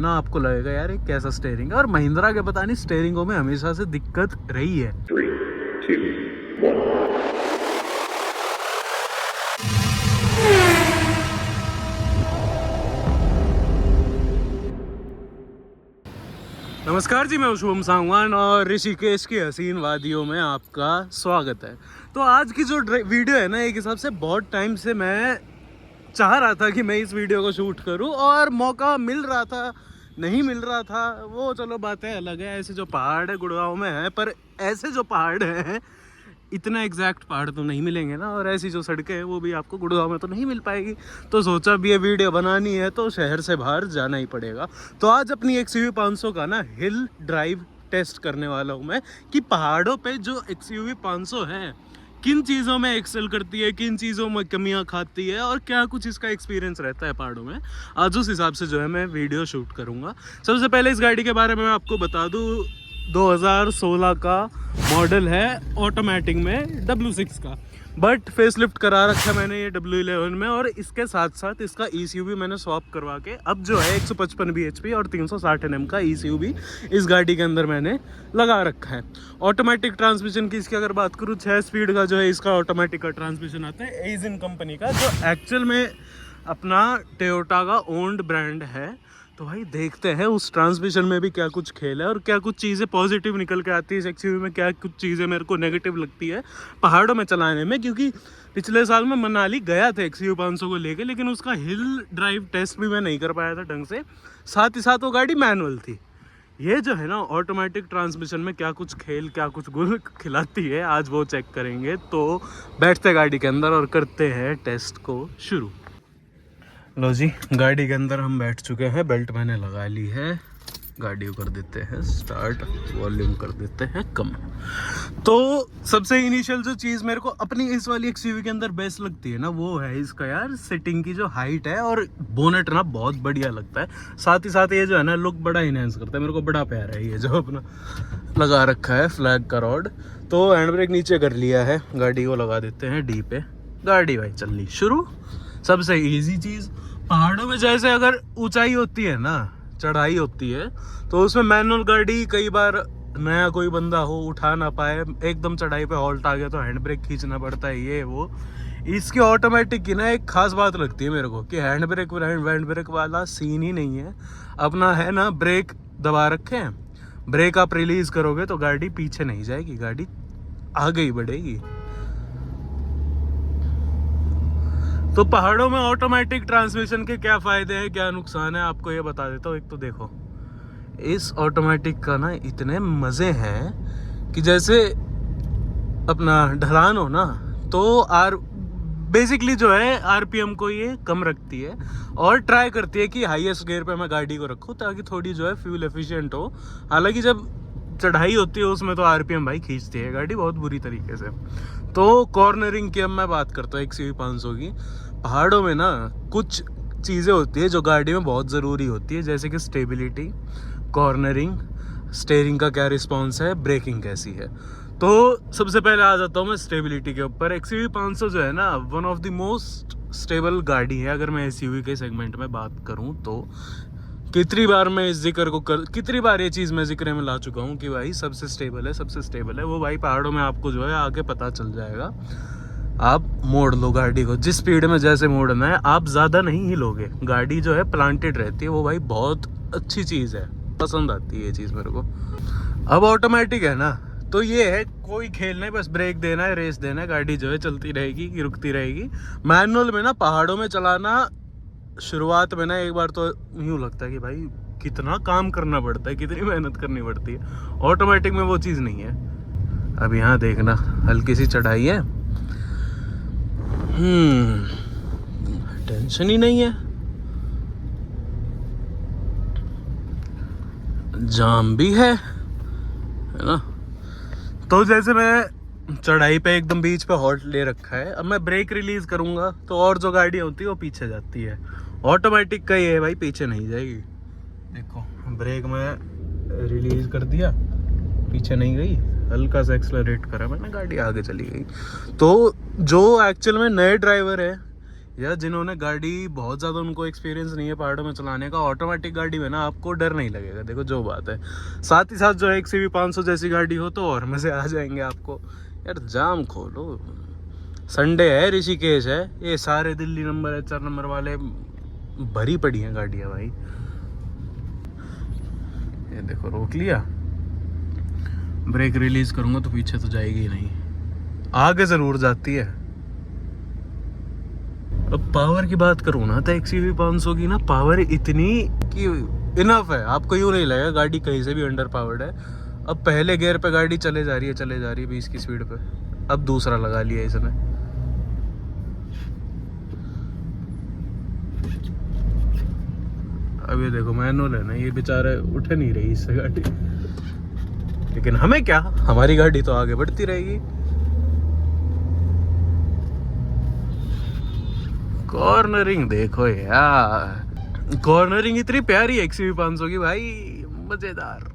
ना आपको लगेगा यार ये कैसा स्टीयरिंग है, और महिंद्रा के पता नहीं स्टीयरिंगों में हमेशा से दिक्कत रही है। 3, 2, 1. नमस्कार जी, मैं शुभम सांगवान और ऋषिकेश की हसीन वादियों में आपका स्वागत है। तो आज की जो वीडियो है ना, एक हिसाब से बहुत टाइम से मैं चाह रहा था कि मैं इस वीडियो को शूट करूं, और मौका मिल रहा था नहीं मिल रहा था, वो चलो बातें अलग है। ऐसे जो पहाड़ है गुड़गांव में है, पर ऐसे जो पहाड़ हैं इतना एग्जैक्ट पहाड़ तो नहीं मिलेंगे ना, और ऐसी जो सड़कें हैं वो भी आपको गुड़गांव में तो नहीं मिल पाएगी। तो सोचा भी ये वीडियो बनानी है तो शहर से बाहर जाना ही पड़ेगा। तो आज अपनी XUV 500 का ना हिल ड्राइव टेस्ट करने वाला हूँ मैं, कि पहाड़ों पे जो XUV 500 है किन चीज़ों में एक्सेल करती है, किन चीज़ों में कमियां खाती है, और क्या कुछ इसका एक्सपीरियंस रहता है पहाड़ों में। आज उस हिसाब से जो है मैं वीडियो शूट करूँगा। सबसे पहले इस गाड़ी के बारे में मैं आपको बता दूँ, 2016 का मॉडल है, ऑटोमेटिक में W6 का, बट फेसलिफ्ट करा रखा है मैंने ये W11 में, और इसके साथ साथ इसका ECU भी मैंने स्वैप करवा के अब जो है 155 bhp और 360 Nm का ECU भी इस गाड़ी के अंदर मैंने लगा रखा है। ऑटोमेटिक ट्रांसमिशन की इसकी अगर बात करूँ, 6 स्पीड का जो है इसका ऑटोमेटिक का ट्रांसमिशन आता है एजिन कंपनी का, जो एक्चुअल में अपना टोयोटा का ओन्ड ब्रांड है। तो भाई देखते हैं उस ट्रांसमिशन में भी क्या कुछ खेल है, और क्या कुछ चीज़ें पॉजिटिव निकल के आती है इस XUV में, क्या कुछ चीज़ें मेरे को नेगेटिव लगती है पहाड़ों में चलाने में। क्योंकि पिछले साल मैं मनाली गया था XUV 500 को लेके, लेकिन उसका हिल ड्राइव टेस्ट भी मैं नहीं कर पाया था ढंग से। साथ ही साथ वो गाड़ी मैनुअल थी। ये जो है ना ऑटोमेटिक ट्रांसमिशन में क्या कुछ खेल, क्या कुछ गुल खिलाती है, आज वो चेक करेंगे। तो बैठते गाड़ी के अंदर और करते हैं टेस्ट को शुरू। लो जी, गाड़ी के अंदर हम बैठ चुके हैं, बेल्ट मैंने लगा ली है, गाड़ी को कर देते हैं स्टार्ट, वॉल्यूम कर देते हैं कम। तो सबसे इनिशियल जो चीज़ मेरे को अपनी इस वाली XUV के अंदर बेस्ट लगती है ना, वो है इसका यार सिटिंग की जो हाइट है, और बोनेट ना बहुत बढ़िया लगता है। साथ ही साथ ये जो है ना लुक बड़ा इनहेंस करता है, मेरे को बड़ा प्यारा है ये जो अपना लगा रखा है फ्लैग का रॉड। तो हैंड ब्रेक नीचे कर लिया है, गाड़ी को लगा देते हैं D पे, गाड़ी भाई चल ली शुरू। सबसे इजी चीज़, पहाड़ों में जैसे अगर ऊंचाई होती है ना, चढ़ाई होती है, तो उसमें मैनुअल गाड़ी कई बार नया कोई बंदा हो उठा ना पाए, एकदम चढ़ाई पे हॉल्ट आ गया तो हैंड ब्रेक खींचना पड़ता है ये वो। इसकी ऑटोमेटिक की ना एक खास बात लगती है मेरे को, कि हैंड ब्रेक वाला सीन ही नहीं है। अपना है ना ब्रेक दबा रखे हैं, ब्रेक आप रिलीज करोगे तो गाड़ी पीछे नहीं जाएगी, गाड़ी आगे ही बढ़ेगी। तो पहाड़ों में ऑटोमेटिक ट्रांसमिशन के क्या फ़ायदे हैं, क्या नुकसान है, आपको ये बता देता हूँ। एक तो देखो, इस ऑटोमेटिक का ना इतने मज़े हैं कि जैसे अपना ढलान हो ना, तो बेसिकली जो है RPM को ये कम रखती है, और ट्राई करती है कि हाईएस्ट गियर पे मैं गाड़ी को रखूँ ताकि थोड़ी जो है फ्यूल एफिशिएंट हो। हालांकि जब चढ़ाई होती है उसमें तो RPM भाई खींचती है गाड़ी बहुत बुरी तरीके से। तो कॉर्नरिंग की अब मैं बात करता हूँ XUV 500 की। पहाड़ों में ना कुछ चीज़ें होती है जो गाड़ी में बहुत ज़रूरी होती है, जैसे कि स्टेबिलिटी, कॉर्नरिंग, स्टीयरिंग का क्या रिस्पॉन्स है, ब्रेकिंग कैसी है। तो सबसे पहले आ जाता हूँ मैं स्टेबिलिटी के ऊपर। XUV 500 जो है ना one of the most stable गाड़ी है अगर मैं SUV के सेगमेंट में बात करूँ तो। कितनी बार मैं इस कितनी बार ये चीज़ मैं जिक्र में ला चुका हूँ कि भाई सबसे स्टेबल है वो। भाई पहाड़ों में आपको जो है आगे पता चल जाएगा। आप मोड़ लो गाड़ी को जिस स्पीड में जैसे मोड़ना है, आप ज़्यादा नहीं हिलोगे, गाड़ी जो है प्लांटेड रहती है। वो भाई बहुत अच्छी चीज़ है, पसंद आती है ये चीज़ मेरे को। अब ऑटोमेटिक है ना, तो ये है कोई खेल नहीं, बस ब्रेक देना है, रेस देना है, गाड़ी जो है चलती रहेगी, रुकती रहेगी। मैनुअल में ना पहाड़ों में चलाना शुरुआत में ना एक बार तो यूँ लगता है कि भाई कितना काम करना पड़ता है, कितनी मेहनत करनी पड़ती है। ऑटोमेटिक में वो चीज़ नहीं है। अब यहाँ देखना हल्की सी चढ़ाई है, टेंशन ही नहीं है, जाम भी है ना। तो जैसे मैं चढ़ाई पे एकदम बीच पे हॉल्ट ले रखा है, अब मैं ब्रेक रिलीज करूंगा तो और जो गाड़ी होती है वो पीछे जाती है। ऑटोमेटिक का ये है भाई पीछे नहीं जाएगी। देखो ब्रेक में रिलीज कर दिया, पीछे नहीं गई, हल्का सा एक्सेलरेट करा मैंने, गाड़ी आगे चली गई। तो जो एक्चुअल में नए ड्राइवर है या जिन्होंने गाड़ी बहुत ज़्यादा उनको एक्सपीरियंस नहीं है पहाड़ों में चलाने का, ऑटोमेटिक गाड़ी में ना आपको डर नहीं लगेगा। देखो जो बात है, साथ ही साथ जो है XUV 500 जैसी गाड़ी हो तो और मज़े आ जाएंगे आपको। यार जाम खोलो, संडे है, ऋषिकेश है, ये सारे दिल्ली नंबर HR नंबर वाले भरी पड़ी हैं गाड़ियाँ भाई। ये देखो रोक लिया, ब्रेक रिलीज करूँगा तो पीछे तो जाएगी ही नहीं, आगे ज़रूर जाती है। अब पावर की बात करूँ ना तो XUV 500 की ना पावर इतनी कि इनफ है, आपको यूँ नहीं लगेगा गाड़ी कहीं से भी अंडर पावर्ड है। अब पहले गियर पे गाड़ी चले जा रही है 20 की स्पीड पे, अब दूसरा लगा लिया इसने। अब ये देखो मैनुअल है ना, ये बेचारे उठ नहीं रही इससे गाड़ी, लेकिन हमें क्या, हमारी गाड़ी तो आगे बढ़ती रहेगी। कॉर्नरिंग देखो यार, कॉर्नरिंग इतनी प्यारी है XUV 500 की भाई, मजेदार।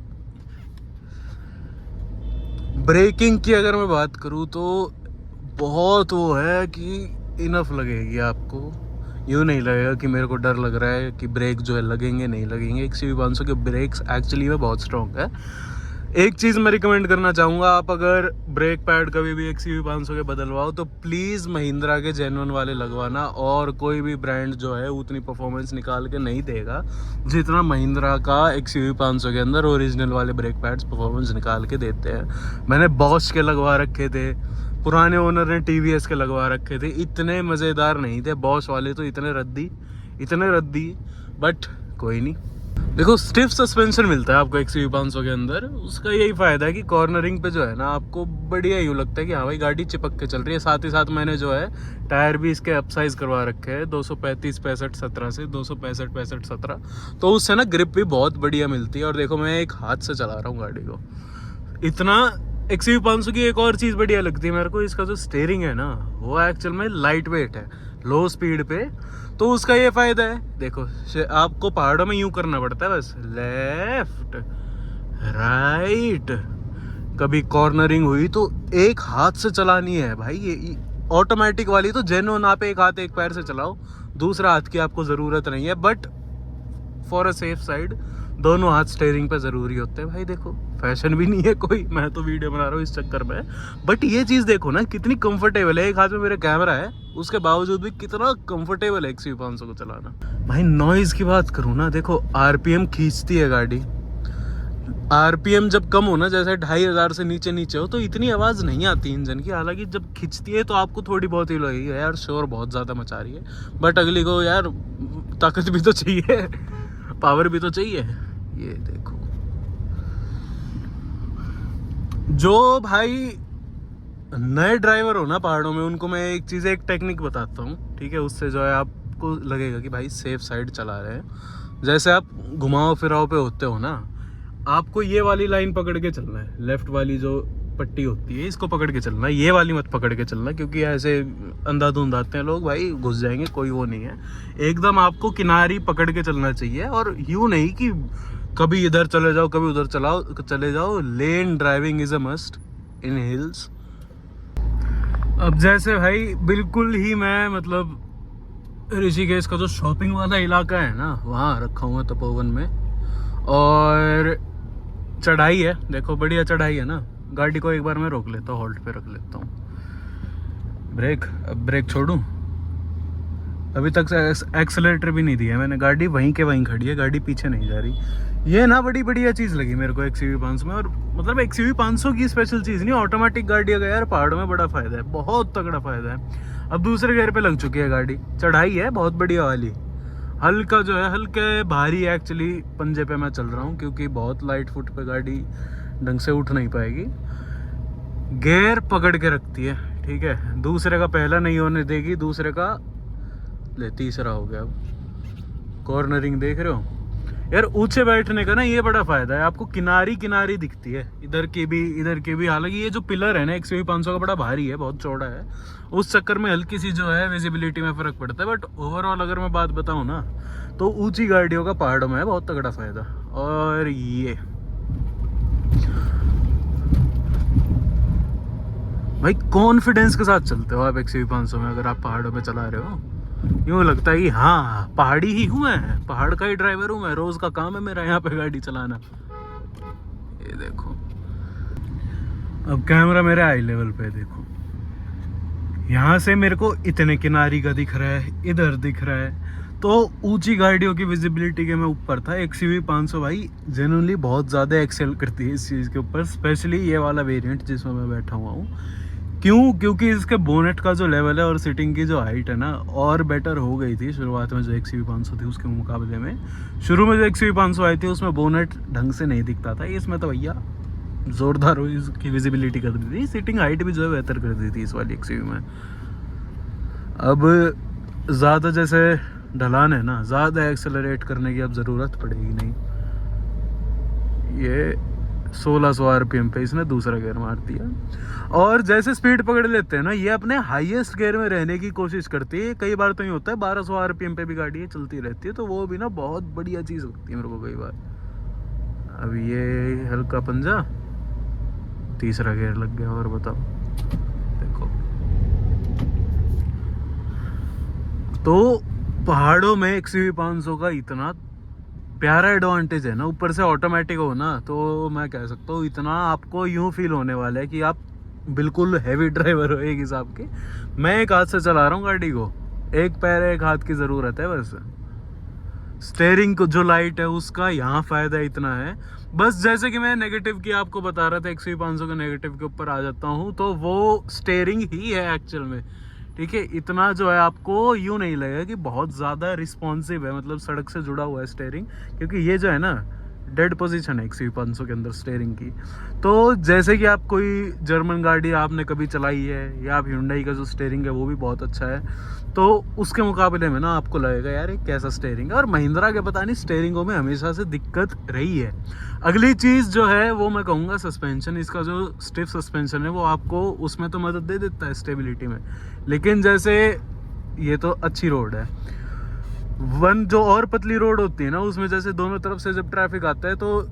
ब्रेकिंग की अगर मैं बात करूँ तो बहुत वो है कि इनफ लगेगी आपको, यूँ नहीं लगेगा कि मेरे को डर लग रहा है कि ब्रेक जो है लगेंगे नहीं लगेंगे। XUV 500 के ब्रेक्स एक्चुअली में बहुत स्ट्रॉन्ग है। एक चीज़ मैं रिकमेंड करना चाहूँगा, आप अगर ब्रेक पैड कभी भी XUV 500 के बदलवाओ तो प्लीज़ महिंद्रा के जेन्युइन वाले लगवाना, और कोई भी ब्रांड जो है उतनी परफॉर्मेंस निकाल के नहीं देगा जितना महिंद्रा का XUV 500 के अंदर ओरिजिनल वाले ब्रेक पैड्स परफॉर्मेंस निकाल के देते हैं। मैंने बॉश के लगवा रखे थे, पुराने ओनर ने TVS के लगवा रखे थे, इतने मज़ेदार नहीं थे बॉश वाले, तो इतने रद्दी, बट कोई नहीं। देखो स्टिफ सस्पेंशन मिलता है आपको XUV 500 के अंदर, उसका यही फ़ायदा है कि कॉर्नरिंग पे जो है ना आपको बढ़िया यूँ लगता है कि हाँ भाई गाड़ी चिपक के चल रही है। साथ ही साथ मैंने जो है टायर भी इसके अपसाइज करवा रखे हैं 235 65 17 से 265 65 17, तो उससे ना ग्रिप भी बहुत बढ़िया मिलती है। और देखो मैं एक हाथ से चला रहा हूँ गाड़ी को, इतना XUV 500 की एक और चीज़ बढ़िया लगती है मेरे को, इसका जो स्टीयरिंग है ना वो एक्चुअल में लाइट वेट है लो स्पीड पे, तो उसका ये फ़ायदा है। देखो आपको पहाड़ों में यूं करना पड़ता है बस, लेफ्ट राइट, कभी कॉर्नरिंग हुई तो एक हाथ से चलानी है भाई। ये ऑटोमेटिक वाली तो जेन्युइन आप एक हाथ एक पैर से चलाओ, दूसरा हाथ की आपको ज़रूरत नहीं है, but for a safe side दोनों हाथ स्टीयरिंग पे ज़रूरी होते हैं भाई। देखो फैशन भी नहीं है कोई, मैं तो वीडियो बना रहा हूँ इस चक्कर में, बट ये चीज़ देखो ना कितनी कंफर्टेबल है। एक हाथ में मेरा कैमरा है, उसके बावजूद भी कितना कंफर्टेबल है XUV 500 को चलाना भाई। नॉइज़ की बात करूँ ना, देखो RPM खींचती है गाड़ी, RPM जब कम हो ना, जैसे 2500 से नीचे हो तो इतनी आवाज़ नहीं आती इंजन की, हालांकि जब खींचती है तो आपको थोड़ी बहुत ही लगेगी यार शोर बहुत ज़्यादा मचा रही है, बट अगली को यार ताकत भी तो चाहिए, पावर भी तो चाहिए। ये देखो जो भाई नए ड्राइवर हो ना पहाड़ों में, उनको मैं एक टेक्निक बताता हूँ, ठीक है, उससे जो है आपको लगेगा कि भाई सेफ साइड चला रहे हैं। जैसे आप घुमाओ फिराओ पे होते हो ना, आपको ये वाली लाइन पकड़ के चलना है, लेफ्ट वाली जो पट्टी होती है इसको पकड़ के चलना है, ये वाली मत पकड़ के चलना, क्योंकि ऐसे अंधाधुंध आते हैं लोग भाई, घुस जाएंगे, कोई वो नहीं है। एकदम आपको किनारी पकड़ के चलना चाहिए, और यूँ नहीं कि कभी इधर चले जाओ कभी उधर चले जाओ। Lane driving is a must in hills. अब जैसे भाई बिल्कुल ही मैं मतलब ऋषिकेश का जो शॉपिंग वाला इलाका है ना वहाँ रखा हुआ तपोवन में, और चढ़ाई है, देखो बढ़िया चढ़ाई है ना। गाड़ी को एक बार मैं रोक लेता हूँ, होल्ड पे रख लेता हूँ, अब ब्रेक छोड़ूं, अभी तक एक्सेलेरेटर भी नहीं दिया मैंने, गाड़ी वहीं के वहीं खड़ी है, गाड़ी पीछे नहीं जा रही। ये ना बड़ी बढ़िया चीज़ लगी मेरे को XUV 500 में, और मतलब XUV 500 की स्पेशल चीज़ नहीं, ऑटोमेटिक गाड़ी का यार पहाड़ों में बड़ा फ़ायदा है, बहुत तगड़ा फ़ायदा है। अब दूसरे गियर पे लग चुकी है गाड़ी, चढ़ाई है बहुत बढ़िया वाली, हल्का जो है हल्के भारी एक्चुअली पंजे पे मैं चल रहा हूँ, क्योंकि बहुत लाइट फुट पे गाड़ी ढंग से उठ नहीं पाएगी। गियर पकड़ के रखती है, ठीक है, दूसरे का पहला नहीं होने देगी, दूसरे का ले तीसरा हो गया। अब कॉर्नरिंग देख रहे हो यार, ऊंचे बैठने का ना ये बड़ा फ़ायदा है, आपको किनारी दिखती है, इधर की भी। हालांकि ये जो पिलर है ना XUV 500 का बड़ा भारी है, बहुत चौड़ा है, उस चक्कर में हल्की सी जो है विजिबिलिटी में फ़र्क पड़ता है, बट ओवरऑल अगर मैं बात बताऊँ ना तो ऊंची गाड़ियों का पहाड़ों में है बहुत तगड़ा फ़ायदा। और ये भाई कॉन्फिडेंस के साथ चलते हो आप XUV 500 में, अगर आप पहाड़ों में चला रहे हो यूँ लगता है कि हाँ पहाड़ी ही हूँ मैं, पहाड़ का ही ड्राइवर हूँ मैं, रोज का काम है मेरा यहाँ पे गाड़ी चलाना। ये देखो अब कैमरा मेरे आई लेवल पे देखो, यहाँ से मेरे को इतने किनारी का दिख रहा है, इधर दिख रहा है। तो ऊंची गाड़ियों की विजिबिलिटी के मैं ऊपर था। XUV 500 भाई जेन्युइनली बहुत ज़्यादा एक्सेल करती है इस चीज़ के ऊपर, स्पेशली ये वाला वेरिएंट जिसमें मैं बैठा हुआ हूँ। क्यों? क्योंकि इसके बोनेट का जो लेवल है और सीटिंग की जो हाइट है ना, और बेटर हो गई थी शुरुआत में जो XUV 500 थी उसके मुकाबले में। शुरू में जो XUV 500 आई थी उसमें बोनेट ढंग से नहीं दिखता था, इसमें तो भैया ज़ोरदार इसकी विजिबिलिटी कर दी थी, सीटिंग हाइट भी जो है बेहतर कर दी थी इस वाली XUV में। अब ज़्यादा जैसे ढलान है ना, ज़्यादा एक्सेलरेट करने की अब ज़रूरत पड़ेगी नहीं। ये 1600 RPM पे इसने दूसरा गियर मार दिया, और जैसे स्पीड पकड़ लेते हैं ना ये अपने हाईएस्ट गियर में रहने की कोशिश करती है। कई बार तो ये होता है 1200 RPM पे भी गाड़ी चलती रहती है, तो वो भी ना बहुत बढ़िया चीज़ होती है मेरे को कई बार। अब ये हल्का पंजा, तीसरा गियर लग गया, और बताओ देखो। तो पहाड़ों में XUV 500 का इतना प्यारा एडवांटेज है ना, ऊपर से ऑटोमेटिक हो ना, तो मैं कह सकता हूँ इतना आपको यूं फील होने वाला है कि आप बिल्कुल हैवी ड्राइवर हो एक हिसाब के। मैं एक हाथ से चला रहा हूँ गाड़ी को, एक पैर एक हाथ की ज़रूरत है बस। स्टेयरिंग को जो लाइट है उसका यहाँ फ़ायदा इतना है। बस जैसे कि मैं नेगेटिव की आपको बता रहा था, XUV 500 के नेगेटिव के ऊपर आ जाता हूँ, तो वो स्टेयरिंग ही है एक्चुअल में। ठीक है, इतना जो है आपको यूँ नहीं लगेगा कि बहुत ज़्यादा रिस्पॉन्सिव है, मतलब सड़क से जुड़ा हुआ है स्टेयरिंग, क्योंकि ये जो है ना डेड पोजीशन है XUV 500 के अंदर स्टेयरिंग की। तो जैसे कि आप कोई जर्मन गाड़ी आपने कभी चलाई है, या आप Hyundai का जो स्टेयरिंग है वो भी बहुत अच्छा है, तो उसके मुकाबले में ना आपको लगेगा यार ये कैसा स्टेयरिंग है। और महिंद्रा के पता नहीं स्टेयरिंगों में हमेशा से दिक्कत रही है। अगली चीज़ जो है वो मैं कहूँगा सस्पेंशन। इसका जो स्टिफ सस्पेंशन है वो आपको उसमें तो मदद दे देता है स्टेबिलिटी में, लेकिन जैसे ये तो अच्छी रोड है, जो और पतली रोड होती है ना उसमें जैसे दोनों तरफ से जब ट्रैफिक आता है तो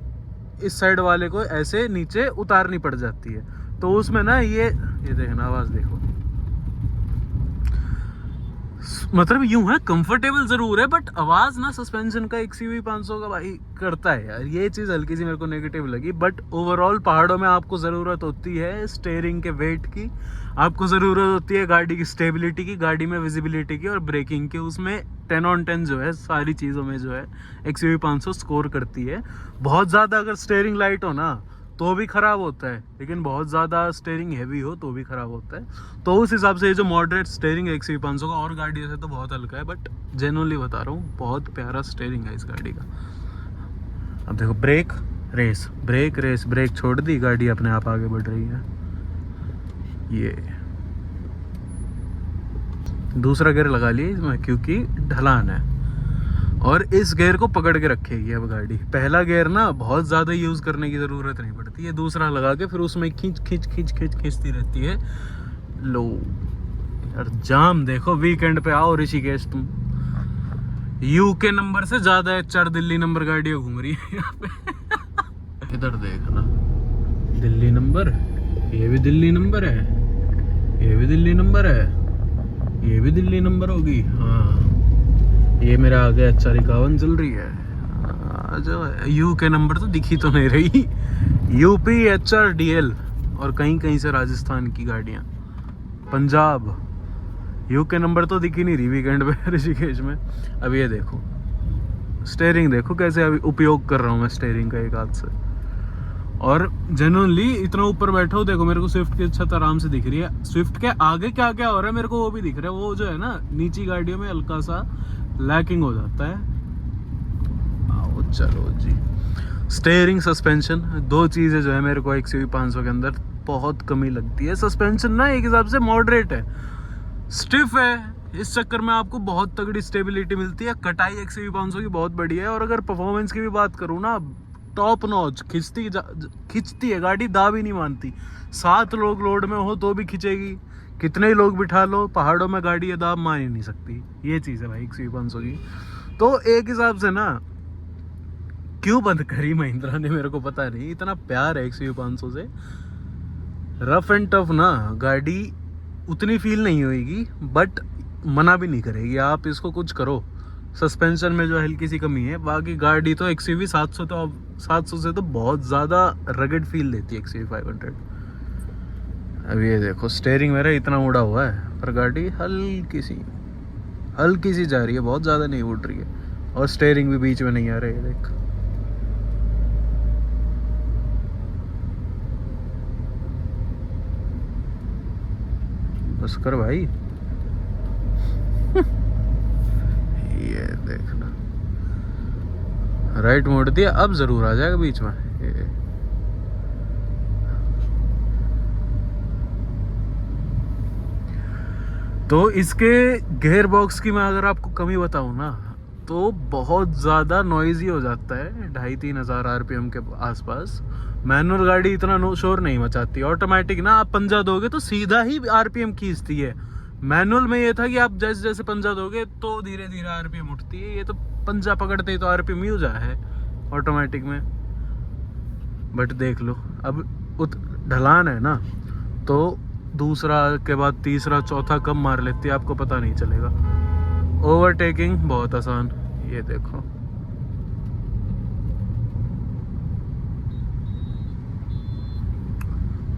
इस साइड वाले को ऐसे नीचे उतारनी पड़ जाती है, तो उसमें ना ये देखना, आवाज़ देखो, मतलब यूं है कंफर्टेबल जरूर है, बट आवाज ना सस्पेंशन का XUV 500 का भाई करता है यार। ये चीज हल्की सी मेरे को नेगेटिव लगी, बट ओवरऑल पहाड़ों में आपको जरूरत होती है स्टीयरिंग के वेट की, आपको जरूरत होती है गाड़ी की स्टेबिलिटी की, गाड़ी में विजिबिलिटी की और ब्रेकिंग की। उसमें 10 on 10 जो है सारी चीज़ों में जो है XUV 500 स्कोर करती है। बहुत ज़्यादा अगर स्टीयरिंग लाइट हो ना तो भी ख़राब होता है, लेकिन बहुत ज़्यादा स्टीयरिंग हैवी हो तो भी ख़राब होता है। तो उस हिसाब से ये जो मॉडरेट स्टीयरिंग है XUV 500 का, और गाड़ियों से तो बहुत हल्का है, बट जेन्युइनली बता रहा हूँ बहुत प्यारा स्टीयरिंग है इस गाड़ी का। अब देखो brake race, brake race, brake छोड़ दी, गाड़ी अपने आप आगे बढ़ रही है। ये दूसरा गियर लगा लिया इसमें क्योंकि ढलान है, और इस गियर को पकड़ के रखेगी अब गाड़ी। पहला गियर ना बहुत ज़्यादा यूज़ करने की ज़रूरत नहीं पड़ती है, दूसरा लगा के फिर उसमें खींचती रहती है। लो यार जाम देखो, वीकेंड पे आओ ऋषिकेश, तुम UK नंबर से ज़्यादा HR दिल्ली नंबर गाड़ियाँ घूम रही है यहाँ पे। इधर देखना, दिल्ली नंबर, ये भी दिल्ली नंबर है, ये भी दिल्ली नंबर है, ये भी दिल्ली नंबर होगी। हाँ ये मेरा आगे HR 51 चल रही है। जो UK नंबर तो दिखी तो नहीं रही, UP HR DL, और कहीं कहीं से राजस्थान की गाड़ियाँ, पंजाब। UK नंबर तो दिखी नहीं रही वीकेंड पे ऋषिकेश में। अब ये देखो स्टीयरिंग देखो कैसे अभी उपयोग कर रहा हूँ मैं स्टीयरिंग का एक हाथ से, और जेन्युइनली इतना ऊपर बैठा हूँ। देखो मेरे को स्विफ्ट की छत आराम से दिख रही है, स्विफ्ट के आगे क्या क्या हो रहा है मेरे को वो भी दिख रहा है। वो जो है ना नीची गाड़ियों में हल्का सा लैकिंग हो जाता है। आओ चलो जी, स्टीयरिंग सस्पेंशन, दो चीज़ें जो है मेरे को XUV 500 के अंदर बहुत कमी लगती है। सस्पेंशन ना एक हिसाब से मॉडरेट है, स्टिफ है, इस चक्कर में आपको बहुत तगड़ी स्टेबिलिटी मिलती है। कटाई XUV 500 की बहुत बढ़िया है, और अगर परफॉर्मेंस की भी बात करूँ ना टॉप नॉच, खिंचती है गाड़ी, दाब ही नहीं मानती। 7 लोग लोड में हो तो भी खिंचेगी, कितने ही लोग बिठा लो, पहाड़ों में गाड़ी ये दाब मान ही नहीं सकती। ये चीज़ है भाई XUV 500 की। तो एक हिसाब से ना क्यों बंद करी महिंद्रा ने मेरे को पता नहीं, इतना प्यार है XUV 500 से। रफ एंड टफ ना गाड़ी उतनी फील नहीं होगी, बट मना भी नहीं करेगी, आप इसको कुछ करो। सस्पेंशन में जो हल्की सी कमी है, बाकी गाड़ी तो XUV 700 तो 700 से तो बहुत ज़्यादा रगड फील देती है XUV 500। अब ये देखो स्टेयरिंग मेरा इतना उड़ा हुआ है पर गाड़ी हल्की सी जा रही है, बहुत ज़्यादा नहीं उड़ रही है, और स्टेयरिंग भी बीच में नहीं आ रही है। देख बस कर भाई। ये देखना राइट मोड़ दिया, अब जरूर आ जाएगा बीच में। ये तो इसके गियर बॉक्स की मैं अगर आपको कमी बताऊं ना, तो बहुत ज़्यादा नॉइजी हो जाता है 2,500-3 हज़ार RPM के आसपास। मैनुअल गाड़ी इतना शोर नहीं मचाती, ऑटोमेटिक ना आप पंजा दोगे तो सीधा ही RPM खींचती है। मैनुअल में ये था कि आप जैसे जैसे पंजा दोगे तो धीरे धीरे RPM उठती है, ये तो पंजा पकड़ते ही तो RPM यूज है ऑटोमेटिक में। बट देख लो अब ढलान है ना, तो दूसरा के बाद तीसरा चौथा कब मार लेती है आपको पता नहीं चलेगा। ओवरटेकिंग बहुत आसान, ये देखो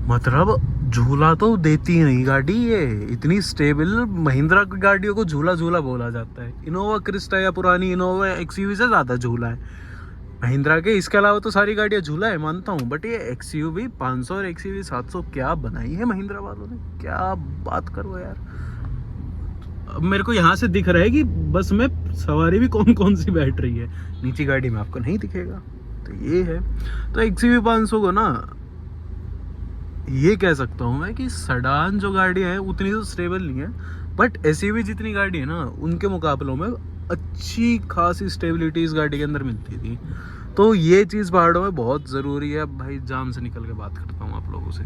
मतलब झूला तो देती नहीं गाड़ी, ये इतनी स्टेबल। महिंद्रा की गाड़ियों को झूला झूला बोला जाता है। इनोवा क्रिस्टा या पुरानी इनोवा XUV से ज़्यादा झूला है महिंद्रा के। इसके अलावा तो सारी गाड़ियाँ झूला है मानता हूँ, बट ये XUV 500 और XUV 700 क्या बनाई है महिंद्रा वालों ने, क्या बात करो यार। अब मेरे को यहाँ से दिख रहा है कि बस में सवारी भी कौन कौन सी बैठ रही है, नीचे गाड़ी में आपको नहीं दिखेगा। तो ये है, तो XUV 500 को ना ये कह सकता हूँ मैं कि सडान जो गाड़ियाँ हैं उतनी तो स्टेबल नहीं है, बट SUV जितनी गाड़ी है ना उनके मुकाबलों में अच्छी खासी स्टेबिलिटी इस गाड़ी के अंदर मिलती थी। तो ये चीज़ पहाड़ों में बहुत ज़रूरी है। अब भाई जाम से निकल के बात करता हूँ आप लोगों से।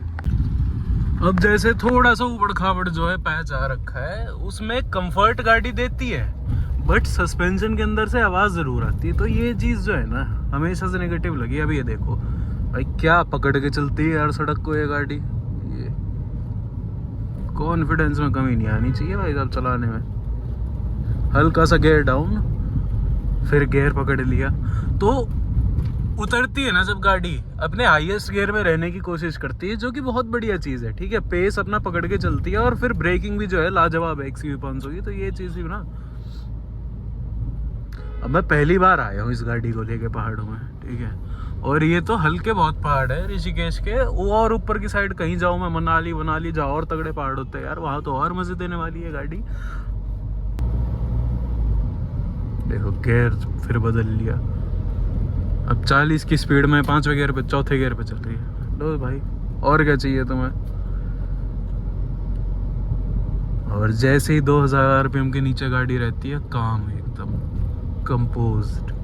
अब जैसे थोड़ा सा ऊबड़ खाबड़ जो है पैच आ रखा है, उसमें कंफर्ट गाड़ी देती है, बट सस्पेंशन के अंदर से आवाज़ ज़रूर आती है। तो ये चीज़ जो है ना हमेशा से नेगेटिव लगी। अब ये देखो भाई क्या पकड़ के चलती है यार सड़क को ये गाड़ी, ये कॉन्फिडेंस में कमी नहीं आनी चाहिए भाई साहब चलाने में। हल्का सा गियर डाउन, फिर गियर पकड़ लिया, तो उतरती है ना जब गाड़ी अपने हाईएस्ट गियर में रहने की कोशिश करती है, जो कि बहुत बढ़िया चीज़ है। ठीक है, पेस अपना पकड़ के चलती है, और फिर ब्रेकिंग भी जो है लाजवाब है XUV 500 की। तो ये चीज़ भी ना, अब मैं पहली बार आया हूँ इस गाड़ी को लेके पहाड़ों में, ठीक है, और ये तो हल्के बहुत पहाड़ है ऋषिकेश के, और ऊपर की साइड कहीं जाऊँ मैं मनाली जाओ और तगड़े पहाड़ होते हैं यार, वहाँ तो और मज़े देने वाली है गाड़ी। देखो गियर फिर बदल लिया, अब 40 की स्पीड में 5वें गियर पे, चौथे गियर पे चल रही है। लो भाई और क्या चाहिए तुम्हें। और जैसे ही 2000 RPM के नीचे गाड़ी रहती है, काम एकदम कंपोज्ड।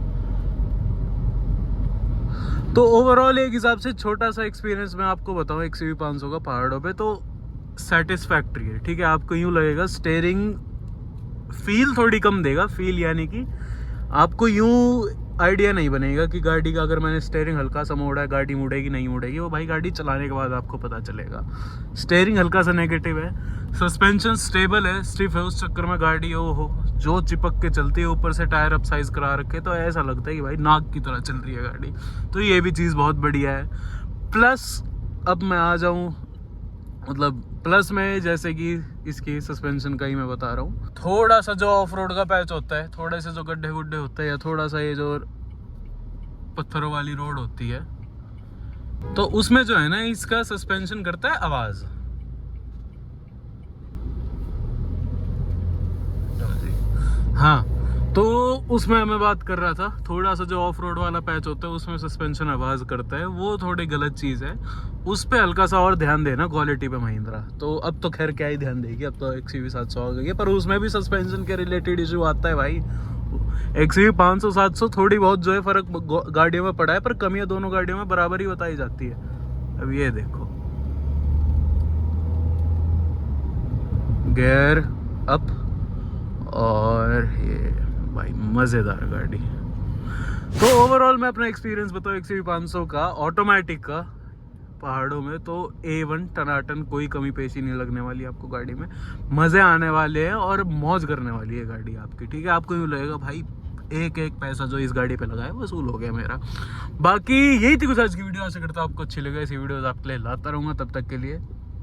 तो ओवरऑल एक हिसाब से छोटा सा एक्सपीरियंस मैं आपको बताऊं XUV 500 का पहाड़ों पे, तो सेटिस्फैक्ट्री है। ठीक है, आपको यूँ लगेगा स्टेयरिंग फील थोड़ी कम देगा, फील यानी कि आपको यूँ आइडिया नहीं बनेगा कि गाड़ी का अगर मैंने स्टेयरिंग हल्का सा मोड़ा है गाड़ी मुड़ेगी नहीं मुड़ेगी, वो भाई गाड़ी चलाने के बाद आपको पता चलेगा। स्टेयरिंग हल्का सा नेगेटिव है, सस्पेंशन स्टेबल है, स्टिफ है, उस चक्कर में गाड़ी हो जो चिपक के चलती है, ऊपर से टायर अप साइज करा रखे, तो ऐसा लगता है कि भाई नाक की तरह चल रही है गाड़ी। तो ये भी चीज़ बहुत बढ़िया है। प्लस अब मैं आ जाऊँ, मतलब प्लस में जैसे कि इसकी सस्पेंशन का ही मैं बता रहा हूँ, थोड़ा सा जो ऑफ रोड का पैच होता है, थोड़े से जो गड्ढे गुड्ढे होते हैं, या थोड़ा सा ये जो पत्थरों वाली रोड होती है, तो उसमें जो है ना इसका सस्पेंशन करता है आवाज़। हाँ, तो उसमें मैं बात कर रहा था, थोड़ा सा जो ऑफ रोड वाला पैच होता है उसमें सस्पेंशन आवाज़ करता है, वो थोड़ी गलत चीज़ है। उस पर हल्का सा और ध्यान देना क्वालिटी पे महिंद्रा। तो अब तो खैर क्या ही ध्यान देगी, अब तो XUV 700 आ गई है, पर उसमें भी सस्पेंशन के रिलेटेड इशू आता है भाई। XUV 500 700 थोड़ी बहुत जो है फ़र्क गाड़ियों में पड़ा है, पर कमियाँ दोनों गाड़ियों में बराबर ही बताई जाती है। अब ये देखो गियर अप, और ये भाई मज़ेदार गाड़ी। तो ओवरऑल मैं अपना एक्सपीरियंस बताऊँ XUV 500 का ऑटोमेटिक का, पहाड़ों में तो A1 टनाटन, कोई कमी पेशी नहीं लगने वाली आपको गाड़ी में। मज़े आने वाले हैं और मौज करने वाली है गाड़ी आपकी, ठीक है। आपको यूँ लगेगा भाई एक एक पैसा जो इस गाड़ी पे लगा है वसूल हो गया मेरा। बाकी यही थी कुछ आज की वीडियो, आशा करता हूँ आपको अच्छी लगे। ऐसी वीडियोस आपके लिए लाता रहूँगा, तब तक के लिए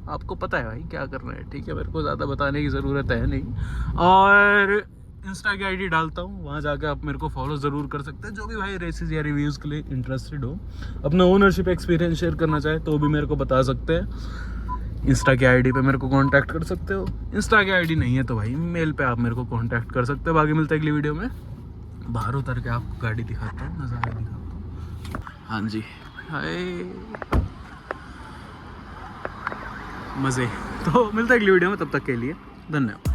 आपको पता है भाई क्या करना है, ठीक है। मेरे को ज़्यादा बताने की ज़रूरत है नहीं। और इंस्टा की आईडी डालता हूँ, वहाँ जाकर आप मेरे को फॉलो ज़रूर कर सकते हैं। जो भी भाई रेसेस या रिव्यूज़ के लिए इंटरेस्टेड हो, अपना ओनरशिप एक्सपीरियंस शेयर करना चाहे तो भी मेरे को बता सकते हैं। इंस्टा की आईडी पे मेरे को कांटेक्ट कर सकते हो। इंस्टा की आईडी नहीं है तो भाई मेल पे आप मेरे को कांटेक्ट कर सकते हो। बाकी मिलते हैं अगली वीडियो में। बाहर उतर के आपको गाड़ी दिखाता हूँ, नज़ारा दिखाता हूँ। हाँ जी, हाय मज़े। तो मिलते हैं अगली वीडियो में, तब तक के लिए धन्यवाद।